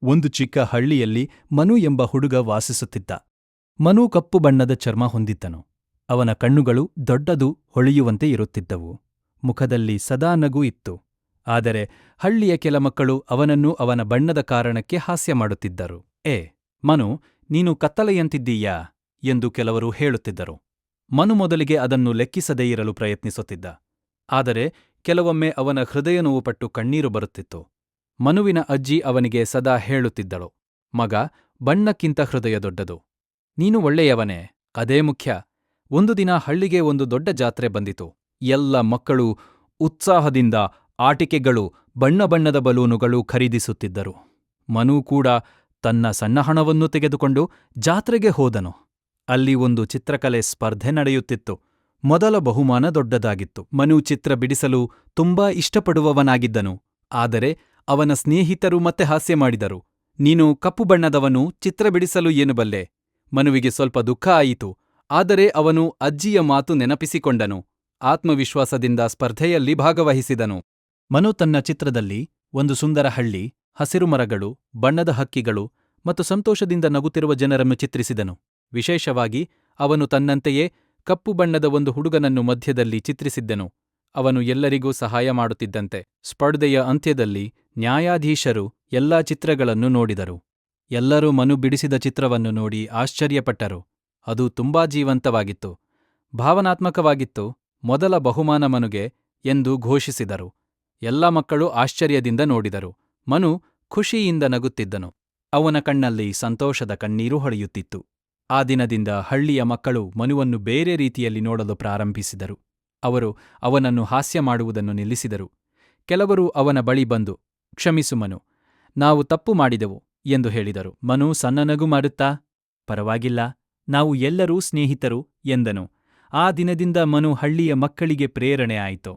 ಒಂದು ಚಿಕ್ಕ ಹಳ್ಳಿಯಲ್ಲಿ ಮನು ಎಂಬ ಹುಡುಗ ವಾಸಿಸುತ್ತಿದ್ದ. ಮನು ಕಪ್ಪು ಬಣ್ಣದ ಚರ್ಮ ಹೊಂದಿದ್ದನು. ಅವನ ಕಣ್ಣುಗಳು ದೊಡ್ಡದು ಹೊಳೆಯುವಂತೆ ಇರುತ್ತಿದ್ದವು. ಮುಖದಲ್ಲಿ ಸದಾ ನಗು ಇತ್ತು. ಆದರೆ ಹಳ್ಳಿಯ ಕೆಲ ಮಕ್ಕಳು ಅವನನ್ನು ಅವನ ಬಣ್ಣದ ಕಾರಣಕ್ಕೆ ಹಾಸ್ಯ ಮಾಡುತ್ತಿದ್ದರು. ಮನು, ನೀನು ಕತ್ತಲೆಯಂತಿದ್ದೀಯಾ ಎಂದು ಕೆಲವರು ಹೇಳುತ್ತಿದ್ದರು. ಮನು ಮೊದಲಿಗೆ ಅದನ್ನು ಲೆಕ್ಕಿಸದೇ ಇರಲು ಪ್ರಯತ್ನಿಸುತ್ತಿದ್ದ. ಆದರೆ ಕೆಲವೊಮ್ಮೆ ಅವನ ಹೃದಯ ನೋವುಪಟ್ಟು ಕಣ್ಣೀರು ಬರುತ್ತಿತ್ತು. ಮನುವಿನ ಅಜ್ಜಿ ಅವನಿಗೆ ಸದಾ ಹೇಳುತ್ತಿದ್ದಳು, ಮಗ, ಬಣ್ಣಕ್ಕಿಂತ ಹೃದಯ ದೊಡ್ಡದು. ನೀನು ಒಳ್ಳೆಯವನೇ, ಅದೇ ಮುಖ್ಯ. ಒಂದು ದಿನ ಹಳ್ಳಿಗೆ ಒಂದು ದೊಡ್ಡ ಜಾತ್ರೆ ಬಂದಿತು. ಎಲ್ಲ ಮಕ್ಕಳು ಉತ್ಸಾಹದಿಂದ ಆಟಿಕೆಗಳು, ಬಣ್ಣ ಬಣ್ಣದ ಬಲೂನುಗಳು ಖರೀದಿಸುತ್ತಿದ್ದರು. ಮನು ಕೂಡ ತನ್ನ ಸಣ್ಣ ಹಣವನ್ನು ತೆಗೆದುಕೊಂಡು ಜಾತ್ರೆಗೆ ಹೋದನು. ಅಲ್ಲಿ ಒಂದು ಚಿತ್ರಕಲೆ ಸ್ಪರ್ಧೆ ನಡೆಯುತ್ತಿತ್ತು. ಮೊದಲ ಬಹುಮಾನ ದೊಡ್ಡದಾಗಿತ್ತು. ಮನು ಚಿತ್ರ ಬಿಡಿಸಲು ತುಂಬಾ ಇಷ್ಟಪಡುವವನಾಗಿದ್ದನು. ಆದರೆ ಅವನ ಸ್ನೇಹಿತರು ಮತ್ತೆ ಹಾಸ್ಯ ಮಾಡಿದರು. ನೀನು ಕಪ್ಪು ಬಣ್ಣದವನು, ಚಿತ್ರ ಬಿಡಿಸಲು ಏನು ಬಲ್ಲೆ? ಮನುವಿಗೆ ಸ್ವಲ್ಪ ದುಃಖ ಆಯಿತು. ಆದರೆ ಅವನು ಅಜ್ಜಿಯ ಮಾತು ನೆನಪಿಸಿಕೊಂಡನು. ಆತ್ಮವಿಶ್ವಾಸದಿಂದ ಸ್ಪರ್ಧೆಯಲ್ಲಿ ಭಾಗವಹಿಸಿದನು. ಮನು ತನ್ನ ಚಿತ್ರದಲ್ಲಿ ಒಂದು ಸುಂದರ ಹಳ್ಳಿ, ಹಸಿರು ಮರಗಳು, ಬಣ್ಣದ ಹಕ್ಕಿಗಳು ಮತ್ತು ಸಂತೋಷದಿಂದ ನಗುತ್ತಿರುವ ಜನರನ್ನು ಚಿತ್ರಿಸಿದನು. ವಿಶೇಷವಾಗಿ ಅವನು ತನ್ನಂತೆಯೇ ಕಪ್ಪು ಬಣ್ಣದ ಒಂದು ಹುಡುಗನನ್ನು ಮಧ್ಯದಲ್ಲಿ ಚಿತ್ರಿಸಿದ್ದನು. ಅವನು ಎಲ್ಲರಿಗೂ ಸಹಾಯ ಮಾಡುತ್ತಿದ್ದಂತೆ. ಸ್ಪರ್ಧೆಯ ಅಂತ್ಯದಲ್ಲಿ ನ್ಯಾಯಾಧೀಶರು ಎಲ್ಲಾ ಚಿತ್ರಗಳನ್ನು ನೋಡಿದರು. ಎಲ್ಲರೂ ಮನು ಬಿಡಿಸಿದ ಚಿತ್ರವನ್ನು ನೋಡಿ ಆಶ್ಚರ್ಯಪಟ್ಟರು. ಅದು ತುಂಬಾ ಜೀವಂತವಾಗಿತ್ತು, ಭಾವನಾತ್ಮಕವಾಗಿತ್ತು. ಮೊದಲ ಬಹುಮಾನ ಮನುಗೆ ಎಂದು ಘೋಷಿಸಿದರು. ಎಲ್ಲ ಮಕ್ಕಳು ಆಶ್ಚರ್ಯದಿಂದ ನೋಡಿದರು. ಮನು ಖುಷಿಯಿಂದ ನಗುತ್ತಿದ್ದನು. ಅವನ ಕಣ್ಣಲ್ಲಿ ಸಂತೋಷದ ಕಣ್ಣೀರು ಹೊಳೆಯುತ್ತಿತ್ತು. ಆ ದಿನದಿಂದ ಹಳ್ಳಿಯ ಮಕ್ಕಳು ಮನುವನ್ನು ಬೇರೆ ರೀತಿಯಲ್ಲಿ ನೋಡಲು ಪ್ರಾರಂಭಿಸಿದರು. ಅವರು ಅವನನ್ನು ಹಾಸ್ಯ ಮಾಡುವುದನ್ನು ನಿಲ್ಲಿಸಿದರು. ಕೆಲವರು ಅವನ ಬಳಿ ಬಂದು, ಕ್ಷಮಿಸು ಮನು, ನಾವು ತಪ್ಪು ಮಾಡಿದೆವು ಎಂದು ಹೇಳಿದರು. ಮನು ಸಣ್ಣ ನಗು ಮಾಡುತ್ತಾ, ಪರವಾಗಿಲ್ಲ, ನಾವು ಎಲ್ಲರೂ ಸ್ನೇಹಿತರು ಎಂದನು. ಆ ದಿನದಿಂದ ಮನು ಹಳ್ಳಿಯ ಮಕ್ಕಳಿಗೆ ಪ್ರೇರಣೆ ಆಯಿತು.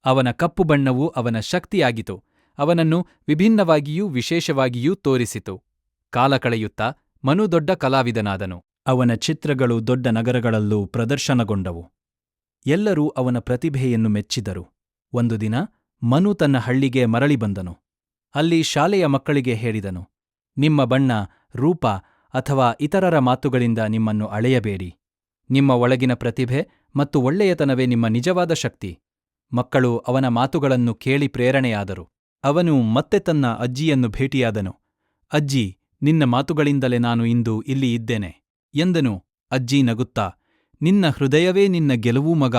ಅವನ ಕಪ್ಪು ಬಣ್ಣವು ಅವನ ಶಕ್ತಿಯಾಗಿತು. ಅವನನ್ನು ವಿಭಿನ್ನವಾಗಿಯೂ ವಿಶೇಷವಾಗಿಯೂ ತೋರಿಸಿತು. ಕಾಲ ಕಳೆಯುತ್ತಾ ಮನು ದೊಡ್ಡ ಕಲಾವಿದನಾದನು. ಅವನ ಚಿತ್ರಗಳು ದೊಡ್ಡ ನಗರಗಳಲ್ಲೂ ಪ್ರದರ್ಶನಗೊಂಡವು. ಎಲ್ಲರೂ ಅವನ ಪ್ರತಿಭೆಯನ್ನು ಮೆಚ್ಚಿದರು. ಒಂದು ದಿನ ಮನು ತನ್ನ ಹಳ್ಳಿಗೆ ಮರಳಿ ಬಂದನು. ಅಲ್ಲಿ ಶಾಲೆಯ ಮಕ್ಕಳಿಗೆ ಹೇಳಿದನು, ನಿಮ್ಮ ಬಣ್ಣ, ರೂಪ ಅಥವಾ ಇತರರ ಮಾತುಗಳಿಂದ ನಿಮ್ಮನ್ನು ಅಳೆಯಬೇಡಿ. ನಿಮ್ಮ ಒಳಗಿನ ಪ್ರತಿಭೆ ಮತ್ತು ಒಳ್ಳೆಯತನವೇ ನಿಮ್ಮ ನಿಜವಾದ ಶಕ್ತಿ. ಮಕ್ಕಳು ಅವನ ಮಾತುಗಳನ್ನು ಕೇಳಿ ಪ್ರೇರಣೆಯಾದರು. ಅವನು ಮತ್ತೆ ತನ್ನ ಅಜ್ಜಿಯನ್ನು ಭೇಟಿಯಾದನು. ಅಜ್ಜಿ, ನಿನ್ನ ಮಾತುಗಳಿಂದಲೇ ನಾನು ಇಂದು ಇಲ್ಲಿ ಇದ್ದೇನೆ ಎಂದನು. ಅಜ್ಜಿ ನಗುತ್ತಾ, ನಿನ್ನ ಹೃದಯವೇ ನಿನ್ನ ಗೆಲುವು ಮಗ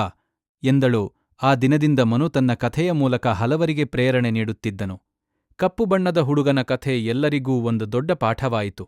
ಎಂದಳು. ಆ ದಿನದಿಂದ ಮನು ತನ್ನ ಕಥೆಯ ಮೂಲಕ ಹಲವರಿಗೆ ಪ್ರೇರಣೆ ನೀಡುತ್ತಿದ್ದನು. ಕಪ್ಪು ಬಣ್ಣದ ಹುಡುಗನ ಕಥೆ ಎಲ್ಲರಿಗೂ ಒಂದು ದೊಡ್ಡ ಪಾಠವಾಯಿತು.